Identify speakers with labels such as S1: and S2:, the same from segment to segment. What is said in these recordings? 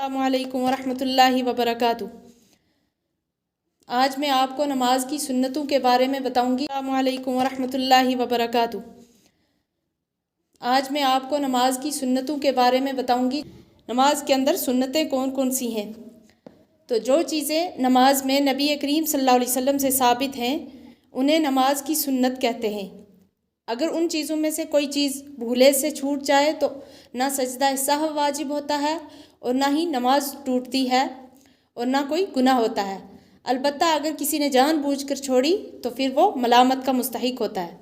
S1: अस्सलामु अलैकुम वरहमतुल्लाहि वबरकातुहू। आज मैं आपको नमाज की सुन्नतों के बारे में बताऊंगी। अस्सलामु अलैकुम वरहमतुल्लाहि वबरकातुहू। आज मैं आपको नमाज की सुन्नतों के बारे में बताऊंगी। नमाज के अंदर सुन्नतें कौन कौन सी हैं। तो जो चीज़ें नमाज में नबी करीम सल्लल्लाहु अलैहि वसल्लम से साबित हैं उन्हें नमाज की सुन्नत कहते हैं। अगर उन चीज़ों में से कोई चीज़ भूले से छूट जाए तो ना सजदा सहव वाजिब होता है और ना ही नमाज टूटती है और ना कोई गुनाह होता है। अलबत्ता अगर किसी ने जानबूझकर छोड़ी तो फिर वो मलामत का मुस्तहिक होता है।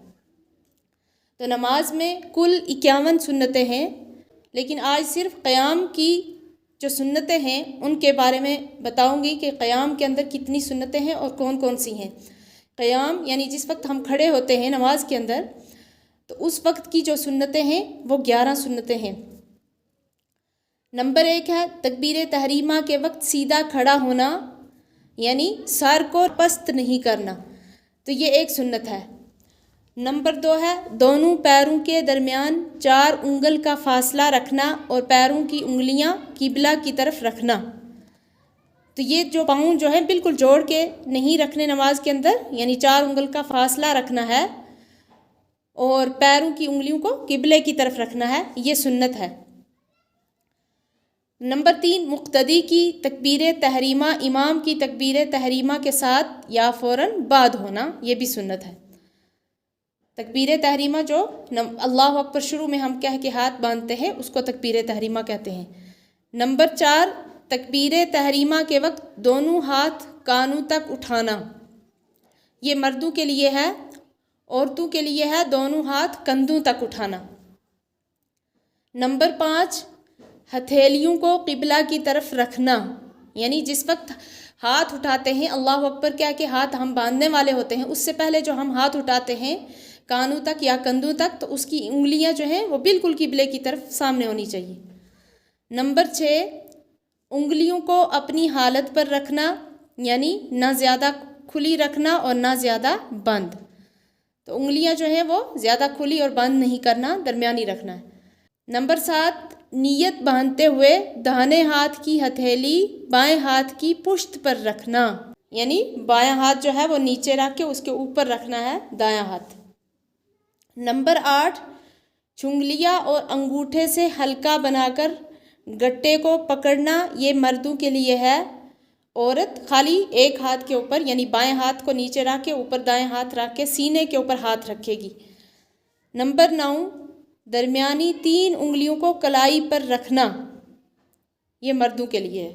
S1: तो नमाज में कुल 51 सुन्नतें हैं, लेकिन आज सिर्फ क़याम की जो सुन्नतें हैं उनके बारे में बताऊंगी कि क़याम के अंदर कितनी सुन्नतें हैं और कौन कौन सी हैं। क़याम यानी जिस वक्त हम खड़े होते हैं नमाज के अंदर, तो उस वक्त की जो सुन्नतें हैं वो 11 सुन्नतें हैं। नंबर 1 है तकबीर तहरीमा के वक्त सीधा खड़ा होना, यानी सर को पस्त नहीं करना, तो ये एक सुन्नत है। नंबर 2 है दोनों पैरों के दरमियान 4 उंगल का फासला रखना और पैरों की उंगलियां किबला की तरफ रखना। तो ये जो पाँव जो है बिल्कुल जोड़ के नहीं रखने नमाज के अंदर, यानी 4 उंगल का फासला रखना है और पैरों की उंगलियों को किबले की तरफ रखना है, ये सुन्नत है। नंबर 3 मुक्तदी की तकबीर तहरीमा इमाम की तकबीर तहरीमा के साथ या फ़ौरन बाद होना, ये भी सुन्नत है। तकबीर तहरीमा जो अल्लाह अकबर शुरू में हम कह के हाथ बांधते हैं उसको तकबीर तहरीमा कहते हैं। नंबर 4 तकबीर तहरीमा के वक्त दोनों हाथ कानों तक उठाना, ये मर्दों के लिए है। औरतों के लिए है दोनों हाथ कंधों तक उठाना। नंबर 5 हथेलियों को किबला की तरफ रखना, यानी जिस वक्त हाथ उठाते हैं अल्लाह अकबर क्या के हाथ हम बांधने वाले होते हैं, उससे पहले जो हम हाथ उठाते हैं कानों तक या कंधों तक, तो उसकी उंगलियां जो हैं वो बिल्कुल किबले की तरफ सामने होनी चाहिए। नंबर 6 उंगलियों को अपनी हालत पर रखना, यानी ना ज़्यादा खुली रखना और ना ज़्यादा बंद। तो उंगलियां जो हैं वो ज़्यादा खुली और बंद नहीं करना, दरमियानी रखना है। नंबर 7 नियत बांधते हुए दाहिने हाथ की हथेली बाएं हाथ की पुश्त पर रखना, यानी बायां हाथ जो है वो नीचे रख के उसके ऊपर रखना है दायां हाथ। नंबर 8 चुंगलियां और अंगूठे से हल्का बनाकर गट्टे को पकड़ना, ये मर्दों के लिए है। औरत खाली एक हाथ के ऊपर यानी बाएं हाथ को नीचे रख के ऊपर दाएं हाथ रख के सीने के ऊपर हाथ रखेगी। नंबर 9 दरमियानी 3 उंगलियों को कलाई पर रखना, ये मर्दों के लिए है।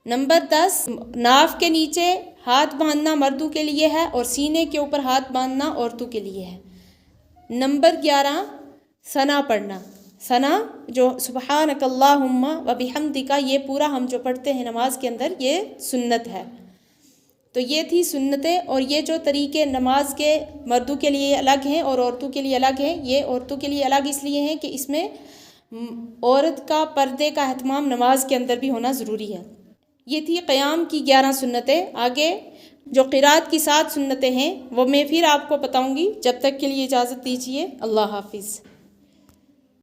S1: नंबर 10 नाफ के नीचे हाथ बांधना मर्दों के लिए है और सीने के ऊपर हाथ बांधना औरतों के लिए है। नंबर 11 सना पढ़ना, सना जो सुब्हानकल्लाहुम्मा व बिहम्दिका, ये पूरा हम जो पढ़ते हैं नमाज के अंदर ये सुन्नत है। तो ये थी सुन्नतें, और ये जो तरीके नमाज के मर्दों के लिए अलग हैं और औरतों के लिए अलग हैं। ये औरतों के लिए अलग इसलिए हैं कि इसमें औरत का पर्दे का एहतमाम नमाज के अंदर भी होना ज़रूरी है। ये थी क़याम की 11 सुन्नतें। आगे जो क़िरात की 7 सुन्नतें हैं वो मैं फिर आपको बताऊँगी। जब तक के लिए इजाज़त दीजिए। अल्लाह हाफिज़।